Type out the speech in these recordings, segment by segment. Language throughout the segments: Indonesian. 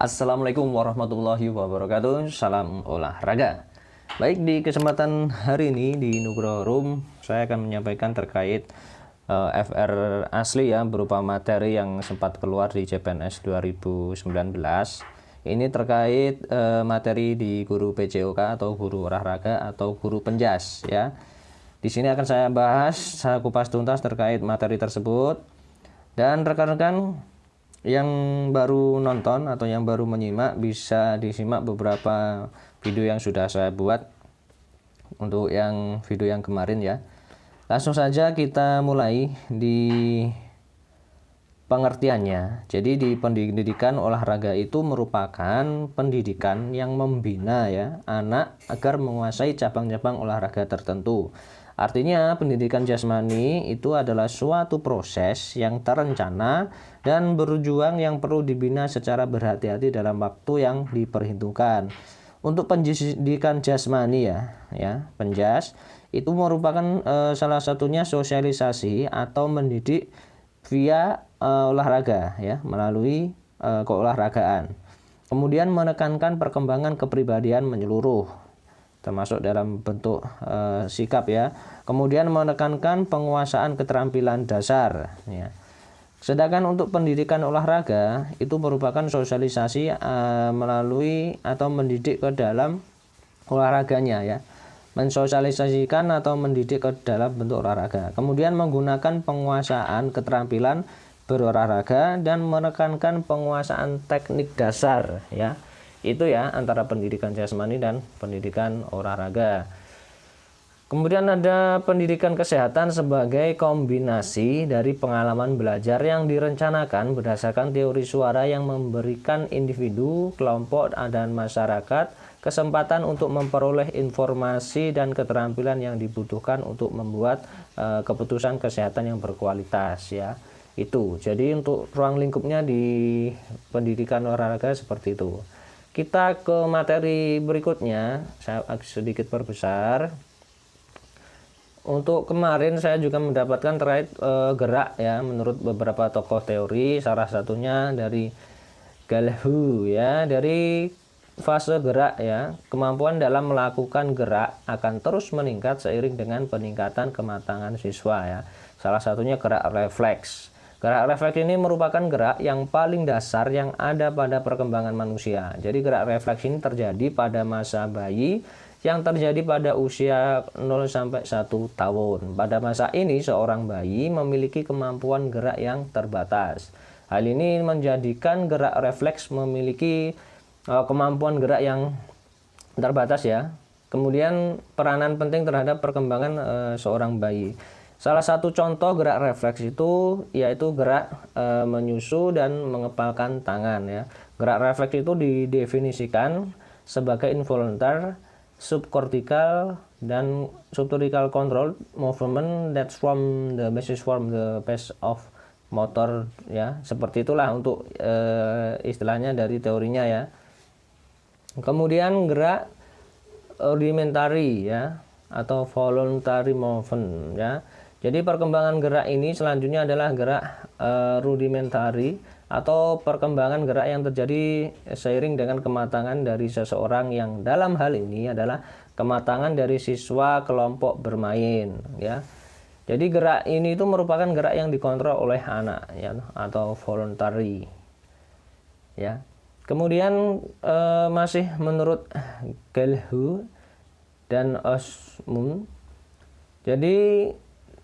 Assalamualaikum warahmatullahi wabarakatuh. Salam olahraga. Baik, di kesempatan hari ini di Nugroho Room saya akan menyampaikan terkait FR asli ya, berupa materi yang sempat keluar di CPNS 2019. Ini terkait materi di guru PJOK atau guru olahraga atau guru penjas ya. Di sini akan saya bahas, saya kupas tuntas terkait materi tersebut. Dan rekan-rekan yang baru nonton atau yang baru menyimak bisa disimak beberapa video yang sudah saya buat untuk yang video yang kemarin ya. Langsung saja kita mulai di pengertiannya. Jadi di pendidikan olahraga itu merupakan pendidikan yang membina ya anak agar menguasai cabang-cabang olahraga tertentu. Artinya pendidikan jasmani itu adalah suatu proses yang terencana dan berjuang yang perlu dibina secara berhati-hati dalam waktu yang diperhitungkan. Untuk pendidikan jasmani ya penjas itu merupakan salah satunya sosialisasi atau mendidik via olahraga ya, melalui keolahragaan. Kemudian menekankan perkembangan kepribadian menyeluruh termasuk dalam bentuk sikap ya. Kemudian menekankan penguasaan keterampilan dasar ya. Sedangkan untuk pendidikan olahraga itu merupakan sosialisasi melalui atau mendidik ke dalam olahraganya ya. Mensosialisasikan atau mendidik ke dalam bentuk olahraga. Kemudian menggunakan penguasaan keterampilan berolahraga dan menekankan penguasaan teknik dasar ya. Itu ya antara pendidikan jasmani dan pendidikan olahraga. Kemudian ada pendidikan kesehatan sebagai kombinasi dari pengalaman belajar yang direncanakan berdasarkan teori suara yang memberikan individu, kelompok, dan masyarakat kesempatan untuk memperoleh informasi dan keterampilan yang dibutuhkan untuk membuat keputusan kesehatan yang berkualitas ya. Itu. Jadi untuk ruang lingkupnya di pendidikan olahraga seperti itu. Kita ke materi berikutnya, saya sedikit perbesar. Untuk kemarin saya juga mendapatkan terkait gerak ya, menurut beberapa tokoh teori, salah satunya dari Galileo ya, dari fase gerak ya, kemampuan dalam melakukan gerak akan terus meningkat seiring dengan peningkatan kematangan siswa ya. Salah satunya gerak refleks. Gerak refleks ini merupakan gerak yang paling dasar yang ada pada perkembangan manusia. Jadi gerak refleks ini terjadi pada masa bayi yang terjadi pada usia 0 sampai 1 tahun. Pada masa ini seorang bayi memiliki kemampuan gerak yang terbatas. Hal ini menjadikan gerak refleks memiliki kemampuan gerak yang terbatas ya. Kemudian peranan penting terhadap perkembangan seorang bayi. Salah satu contoh gerak refleks itu yaitu gerak menyusu dan mengepalkan tangan ya. Gerak refleks itu didefinisikan sebagai involuntar, subcortical dan subcortical control movement that form the basis of motor ya. Seperti itulah untuk istilahnya dari teorinya ya. Kemudian gerak rudimentary ya atau voluntary movement ya. Jadi perkembangan gerak ini selanjutnya adalah gerak rudimentary atau perkembangan gerak yang terjadi seiring dengan kematangan dari seseorang, yang dalam hal ini adalah kematangan dari siswa kelompok bermain ya. Jadi gerak ini itu merupakan gerak yang dikontrol oleh anak ya, atau voluntary ya. Kemudian masih menurut Galileo dan Osmond, jadi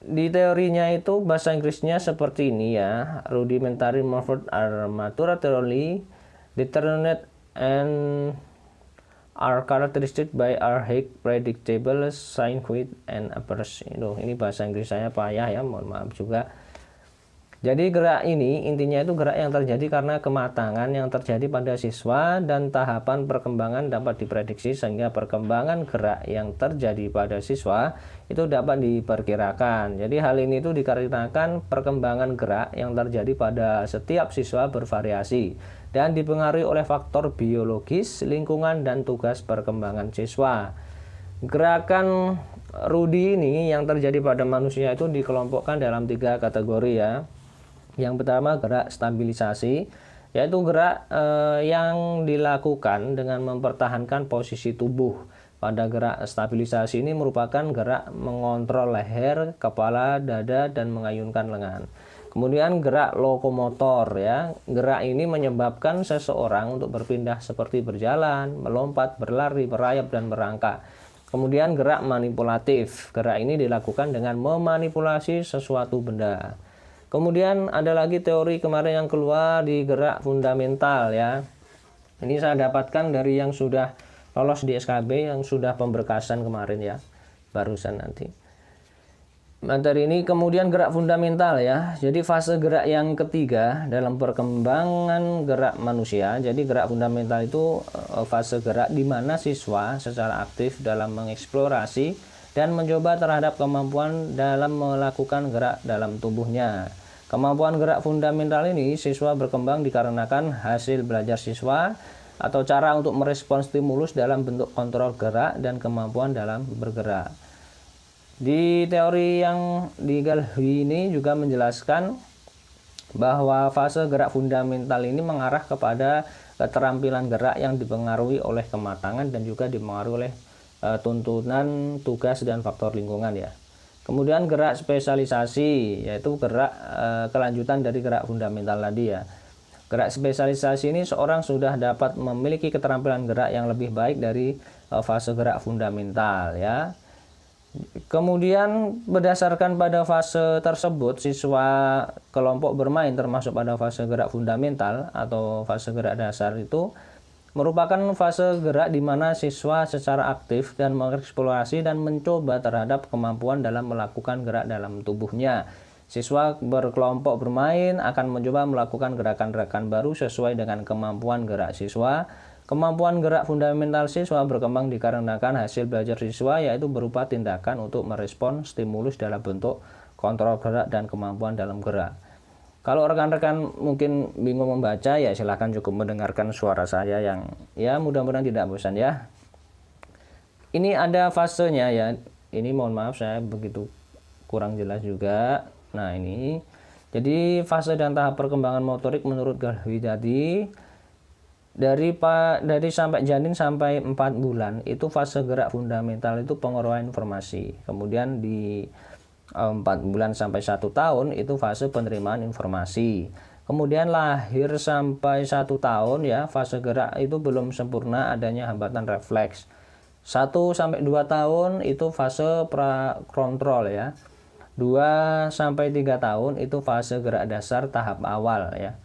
di teorinya itu bahasa Inggrisnya seperti ini ya. Rudimentary movements are maturely determined and are characteristic by archaic predictable sign with and appearance. Ini bahasa Inggris saya payah ya, mohon maaf juga. Jadi gerak ini intinya itu gerak yang terjadi karena kematangan yang terjadi pada siswa dan tahapan perkembangan dapat diprediksi, sehingga perkembangan gerak yang terjadi pada siswa itu dapat diperkirakan. Jadi hal ini itu dikarenakan perkembangan gerak yang terjadi pada setiap siswa bervariasi dan dipengaruhi oleh faktor biologis, lingkungan, dan tugas perkembangan siswa. Gerakan Rudi ini yang terjadi pada manusia itu dikelompokkan dalam 3 kategori ya. Yang pertama gerak stabilisasi, yaitu gerak yang dilakukan dengan mempertahankan posisi tubuh. Pada gerak stabilisasi ini merupakan gerak mengontrol leher, kepala, dada, dan mengayunkan lengan. Kemudian gerak lokomotor ya. Gerak ini menyebabkan seseorang untuk berpindah seperti berjalan, melompat, berlari, merayap, dan merangkak. Kemudian gerak manipulatif. Gerak ini dilakukan dengan memanipulasi sesuatu benda. Kemudian ada lagi teori kemarin yang keluar di gerak fundamental ya. Ini saya dapatkan dari yang sudah lolos di SKB, yang sudah pemberkasan kemarin ya, barusan nanti materi ini. Kemudian gerak fundamental ya. Jadi fase gerak yang ketiga dalam perkembangan gerak manusia. Jadi gerak fundamental itu fase gerak di mana siswa secara aktif dalam mengeksplorasi dan mencoba terhadap kemampuan dalam melakukan gerak dalam tubuhnya. Kemampuan gerak fundamental ini siswa berkembang dikarenakan hasil belajar siswa atau cara untuk merespon stimulus dalam bentuk kontrol gerak dan kemampuan dalam bergerak. Di teori yang digalui ini juga menjelaskan bahwa fase gerak fundamental ini mengarah kepada keterampilan gerak yang dipengaruhi oleh kematangan dan juga dipengaruhi oleh tuntutan tugas dan faktor lingkungan ya. Kemudian gerak spesialisasi, yaitu gerak kelanjutan dari gerak fundamental tadi ya. Gerak spesialisasi ini seorang sudah dapat memiliki keterampilan gerak yang lebih baik dari fase gerak fundamental ya. Kemudian berdasarkan pada fase tersebut, siswa kelompok bermain termasuk pada fase gerak fundamental atau fase gerak dasar itu merupakan fase gerak di mana siswa secara aktif dan mengeksplorasi dan mencoba terhadap kemampuan dalam melakukan gerak dalam tubuhnya. Siswa berkelompok bermain akan mencoba melakukan gerakan-gerakan baru sesuai dengan kemampuan gerak siswa. Kemampuan gerak fundamental siswa berkembang dikarenakan hasil belajar siswa, yaitu berupa tindakan untuk merespon stimulus dalam bentuk kontrol gerak dan kemampuan dalam gerak. Kalau rekan-rekan mungkin bingung membaca ya silahkan cukup mendengarkan suara saya yang ya mudah-mudahan tidak bosan ya. Ini ada fasenya ya. Ini mohon maaf saya begitu kurang jelas juga. Nah ini, jadi fase dan tahap perkembangan motorik menurut Galwi tadi dari sampai janin sampai 4 bulan itu fase gerak fundamental itu pengeroyokan informasi. Kemudian di 4 bulan sampai 1 tahun itu fase penerimaan informasi. Kemudian lahir sampai 1 tahun ya, fase gerak itu belum sempurna, adanya hambatan refleks. 1 sampai 2 tahun itu fase pra-kontrol ya. 2 sampai 3 tahun itu fase gerak dasar tahap awal ya.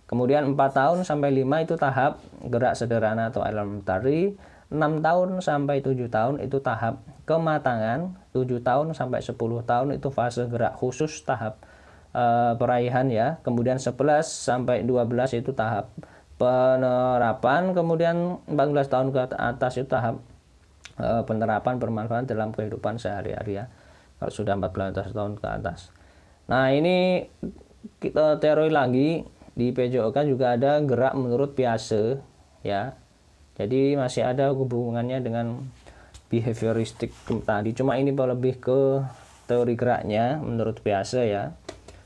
Kemudian 4 tahun sampai 5 itu tahap gerak sederhana atau elementary. 6 tahun sampai 7 tahun itu tahap kematangan. 7 tahun sampai 10 tahun itu fase gerak khusus tahap peraihan ya. Kemudian 11 sampai 12 itu tahap penerapan. Kemudian 14 tahun ke atas itu tahap penerapan bermanfaat dalam kehidupan sehari-hari ya. Kalau sudah 14 tahun ke atas. Nah ini kita teori lagi di PJOK juga ada gerak menurut Piaget ya. Jadi masih ada hubungannya dengan behavioristik tadi. Cuma ini lebih ke teori geraknya menurut Piaget ya.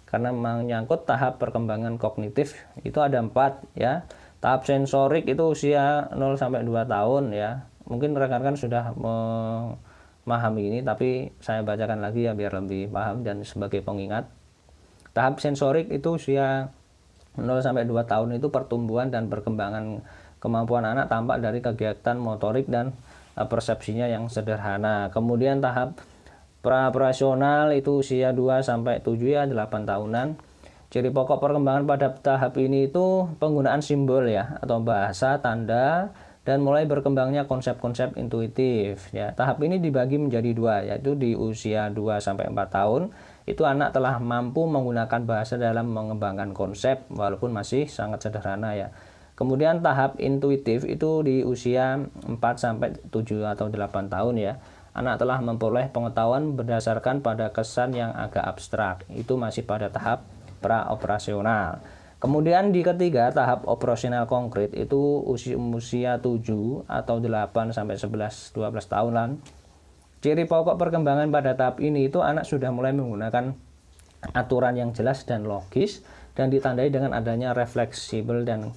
Karena menyangkut tahap perkembangan kognitif itu ada 4 ya. Tahap sensorik itu usia 0 sampai 2 tahun ya. Mungkin rekan-rekan sudah memahami ini, tapi saya bacakan lagi ya biar lebih paham dan sebagai pengingat. Tahap sensorik itu usia 0 sampai 2 tahun itu pertumbuhan dan perkembangan kemampuan anak tampak dari kegiatan motorik dan persepsinya yang sederhana. Kemudian tahap pra-operasional itu usia 2 sampai 7 ya, 8 tahunan. Ciri pokok perkembangan pada tahap ini itu penggunaan simbol ya atau bahasa, tanda, dan mulai berkembangnya konsep-konsep intuitif ya. Tahap ini dibagi menjadi 2, yaitu di usia 2 sampai 4 tahun itu anak telah mampu menggunakan bahasa dalam mengembangkan konsep walaupun masih sangat sederhana ya. Kemudian tahap intuitif itu di usia 4 sampai 7 atau 8 tahun ya. Anak telah memperoleh pengetahuan berdasarkan pada kesan yang agak abstrak. Itu masih pada tahap pra-operasional. Kemudian di ketiga tahap operasional konkret itu usia 7 atau 8 sampai 11 12 tahunan. Ciri pokok perkembangan pada tahap ini itu anak sudah mulai menggunakan aturan yang jelas dan logis dan ditandai dengan adanya fleksibel dan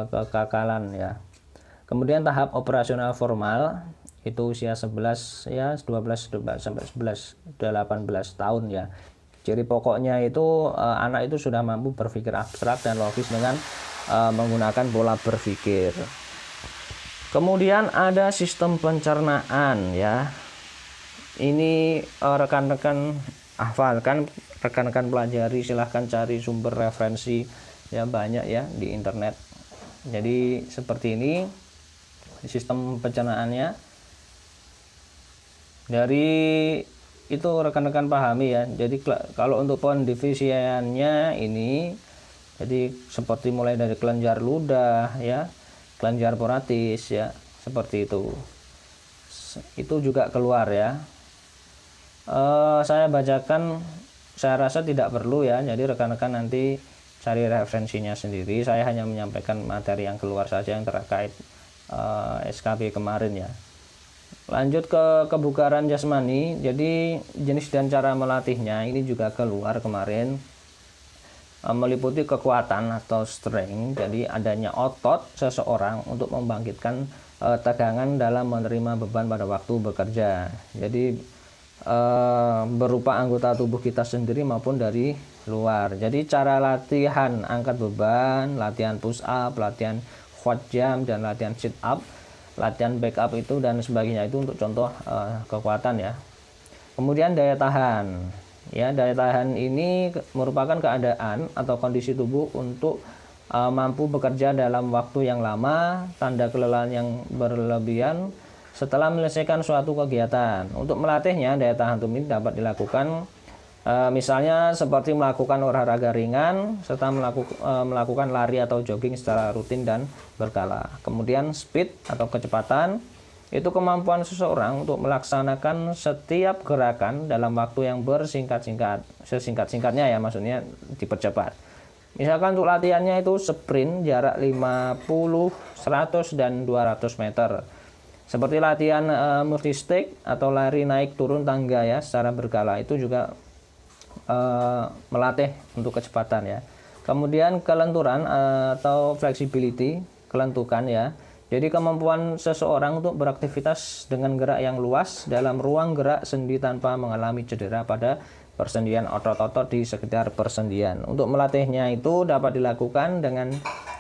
kekakalan ya. Kemudian tahap operasional formal itu usia 11 ya 12 sampai 11 18 tahun ya. Ciri pokoknya itu anak itu sudah mampu berpikir abstrak dan logis dengan menggunakan pola berpikir. Kemudian ada sistem pencernaan ya. Ini rekan-rekan hafalkan, rekan-rekan pelajari, silahkan cari sumber referensi ya, banyak ya di internet. Jadi seperti ini sistem pencernaannya. Dari itu rekan-rekan pahami ya. Jadi kalau untuk pendivisiannya ini, jadi seperti mulai dari kelenjar ludah ya, kelenjar poratis ya, seperti itu. Itu juga keluar ya. Saya bacakan, saya rasa tidak perlu ya, jadi rekan-rekan nanti cari referensinya sendiri. Saya hanya menyampaikan materi yang keluar saja yang terkait SKB kemarin ya. Lanjut ke kebugaran jasmani, jadi jenis dan cara melatihnya ini juga keluar kemarin, meliputi kekuatan atau strength, jadi adanya otot seseorang untuk membangkitkan tegangan dalam menerima beban pada waktu bekerja. Jadi berupa anggota tubuh kita sendiri maupun dari luar. Jadi cara latihan angkat beban, latihan push up, latihan squat jump, dan latihan sit up, latihan back up itu dan sebagainya, itu untuk contoh kekuatan ya. Kemudian daya tahan ya, daya tahan ini merupakan keadaan atau kondisi tubuh untuk mampu bekerja dalam waktu yang lama, tanda kelelahan yang berlebihan setelah menyelesaikan suatu kegiatan. Untuk melatihnya, daya tahan tubuh ini dapat dilakukan misalnya seperti melakukan olahraga ringan serta melakukan lari atau jogging secara rutin dan berkala. Kemudian speed atau kecepatan itu kemampuan seseorang untuk melaksanakan setiap gerakan dalam waktu yang bersingkat-singkat, sesingkat-singkatnya ya, maksudnya dipercepat. Misalkan untuk latihannya itu sprint jarak 50, 100 dan 200 meter. Seperti latihan multi-stick atau lari naik turun tangga ya secara berkala, itu juga melatih untuk kecepatan ya. Kemudian kelenturan atau flexibility, kelentukan ya. Jadi kemampuan seseorang untuk beraktivitas dengan gerak yang luas dalam ruang gerak sendi tanpa mengalami cedera pada persendian otot-otot di sekitar persendian. Untuk melatihnya itu dapat dilakukan dengan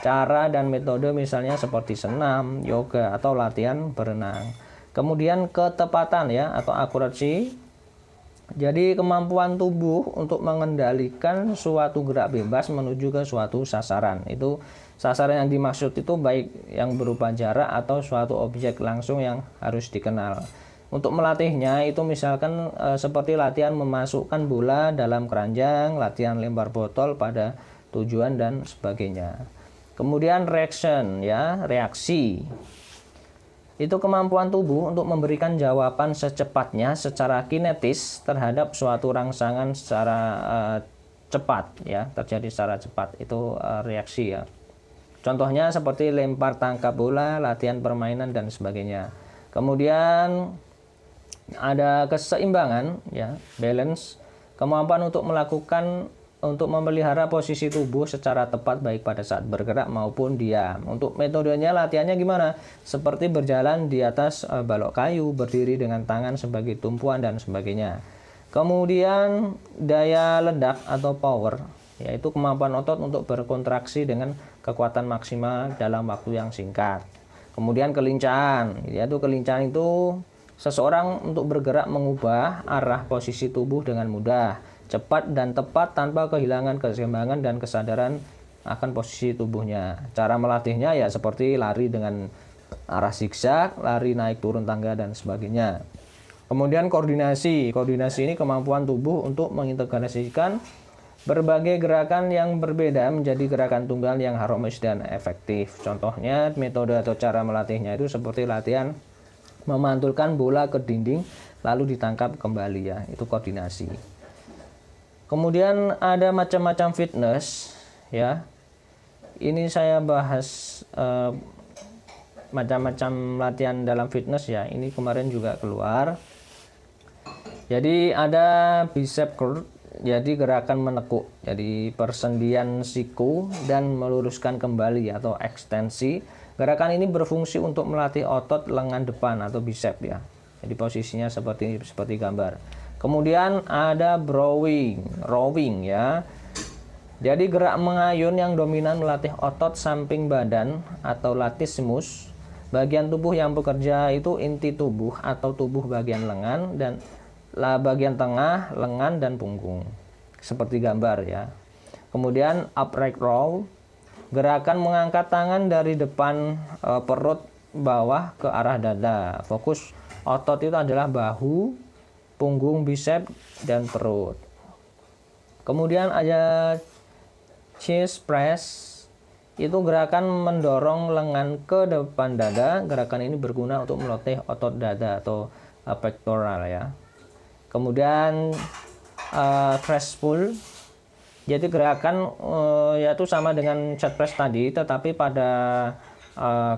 cara dan metode misalnya seperti senam, yoga, atau latihan berenang. Kemudian ketepatan ya atau akurasi. Jadi kemampuan tubuh untuk mengendalikan suatu gerak bebas menuju ke suatu sasaran. Itu sasaran yang dimaksud itu baik yang berupa jarak atau suatu objek langsung yang harus dikenal. Untuk melatihnya itu misalkan seperti latihan memasukkan bola dalam keranjang, latihan lempar botol pada tujuan dan sebagainya. Kemudian reaction ya, reaksi. Itu kemampuan tubuh untuk memberikan jawaban secepatnya secara kinetis terhadap suatu rangsangan secara cepat ya, terjadi secara cepat. Itu reaksi ya. Contohnya seperti lempar tangkap bola, latihan permainan dan sebagainya. Kemudian ada keseimbangan ya, balance, kemampuan untuk memelihara posisi tubuh secara tepat baik pada saat bergerak maupun diam. Untuk metodenya latihannya gimana? Seperti berjalan di atas balok kayu, berdiri dengan tangan sebagai tumpuan dan sebagainya. Kemudian daya ledak atau power, yaitu kemampuan otot untuk berkontraksi dengan kekuatan maksimal dalam waktu yang singkat. Kemudian kelincahan, yaitu kelincahan itu seseorang untuk bergerak mengubah arah posisi tubuh dengan mudah, cepat dan tepat tanpa kehilangan keseimbangan dan kesadaran akan posisi tubuhnya. Cara melatihnya ya seperti lari dengan arah zigzag, lari naik turun tangga dan sebagainya. Kemudian koordinasi. Koordinasi ini kemampuan tubuh untuk mengintegrasikan berbagai gerakan yang berbeda menjadi gerakan tunggal yang harmonis dan efektif. Contohnya metode atau cara melatihnya itu seperti latihan memantulkan bola ke dinding lalu ditangkap kembali ya, itu koordinasi. Kemudian ada macam-macam fitness ya. Ini saya bahas macam-macam latihan dalam fitness ya. Ini kemarin juga keluar. Jadi ada bicep curl jadi gerakan menekuk, jadi persendian siku dan meluruskan kembali atau ekstensi. Gerakan ini berfungsi untuk melatih otot lengan depan atau bicep ya. Jadi posisinya seperti gambar. Kemudian ada rowing ya. Jadi gerak mengayun yang dominan melatih otot samping badan atau latissimus. Bagian tubuh yang bekerja itu inti tubuh atau tubuh bagian lengan dan bagian tengah, lengan dan punggung. Seperti gambar ya. Kemudian upright row, gerakan mengangkat tangan dari depan perut bawah ke arah dada. Fokus otot itu adalah bahu, punggung, bicep dan perut. Kemudian ada chest press. Itu gerakan mendorong lengan ke depan dada. Gerakan ini berguna untuk melatih otot dada atau pectoral ya. Kemudian chest pull. Jadi gerakan yaitu sama dengan chest press tadi, tetapi pada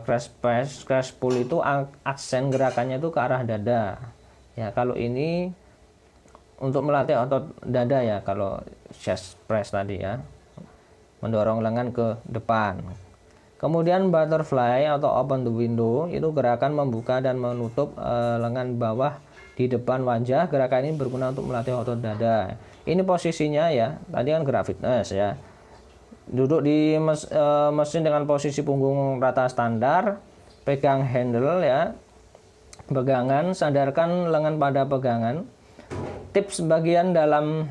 chest pull itu aksen gerakannya itu ke arah dada. Ya, kalau ini untuk melatih otot dada ya, kalau chest press tadi ya. Mendorong lengan ke depan. Kemudian butterfly atau open the window itu gerakan membuka dan menutup lengan bawah di depan wajah. Gerakan ini berguna untuk melatih otot dada. Ini posisinya ya, tadi kan gerak fitness ya. Duduk di mesin dengan posisi punggung rata standar, pegang handle ya. Pegangan, sandarkan lengan pada pegangan. Tips bagian dalam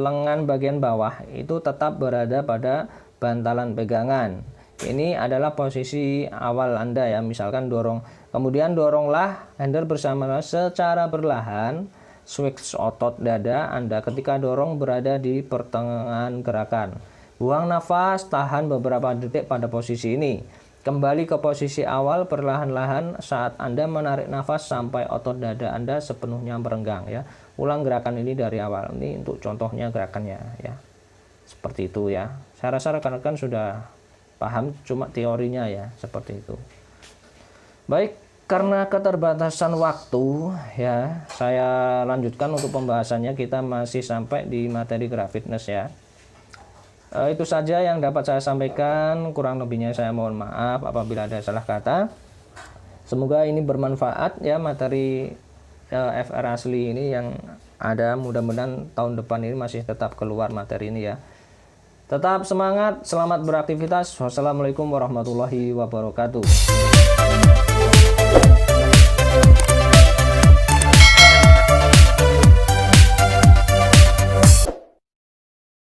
lengan bagian bawah itu tetap berada pada bantalan pegangan. Ini adalah posisi awal Anda ya, misalkan dorong. Kemudian doronglah handle bersama secara perlahan, switch otot dada Anda ketika dorong berada di pertengahan gerakan. Buang nafas, tahan beberapa detik pada posisi ini. Kembali ke posisi awal perlahan-lahan saat Anda menarik nafas sampai otot dada Anda sepenuhnya merenggang ya. Ulang gerakan ini dari awal. Ini untuk contohnya gerakannya ya. Seperti itu ya. Saya rasa rekan-rekan sudah paham, cuma teorinya ya, seperti itu. Baik, karena keterbatasan waktu ya, saya lanjutkan untuk pembahasannya. Kita masih sampai di materi gerak fitness ya. Itu saja yang dapat saya sampaikan, kurang lebihnya saya mohon maaf apabila ada salah kata. Semoga ini bermanfaat ya, materi FR asli ini yang ada. Mudah-mudahan tahun depan ini masih tetap keluar materi ini ya. Tetap semangat, selamat beraktivitas. Wassalamualaikum warahmatullahi wabarakatuh.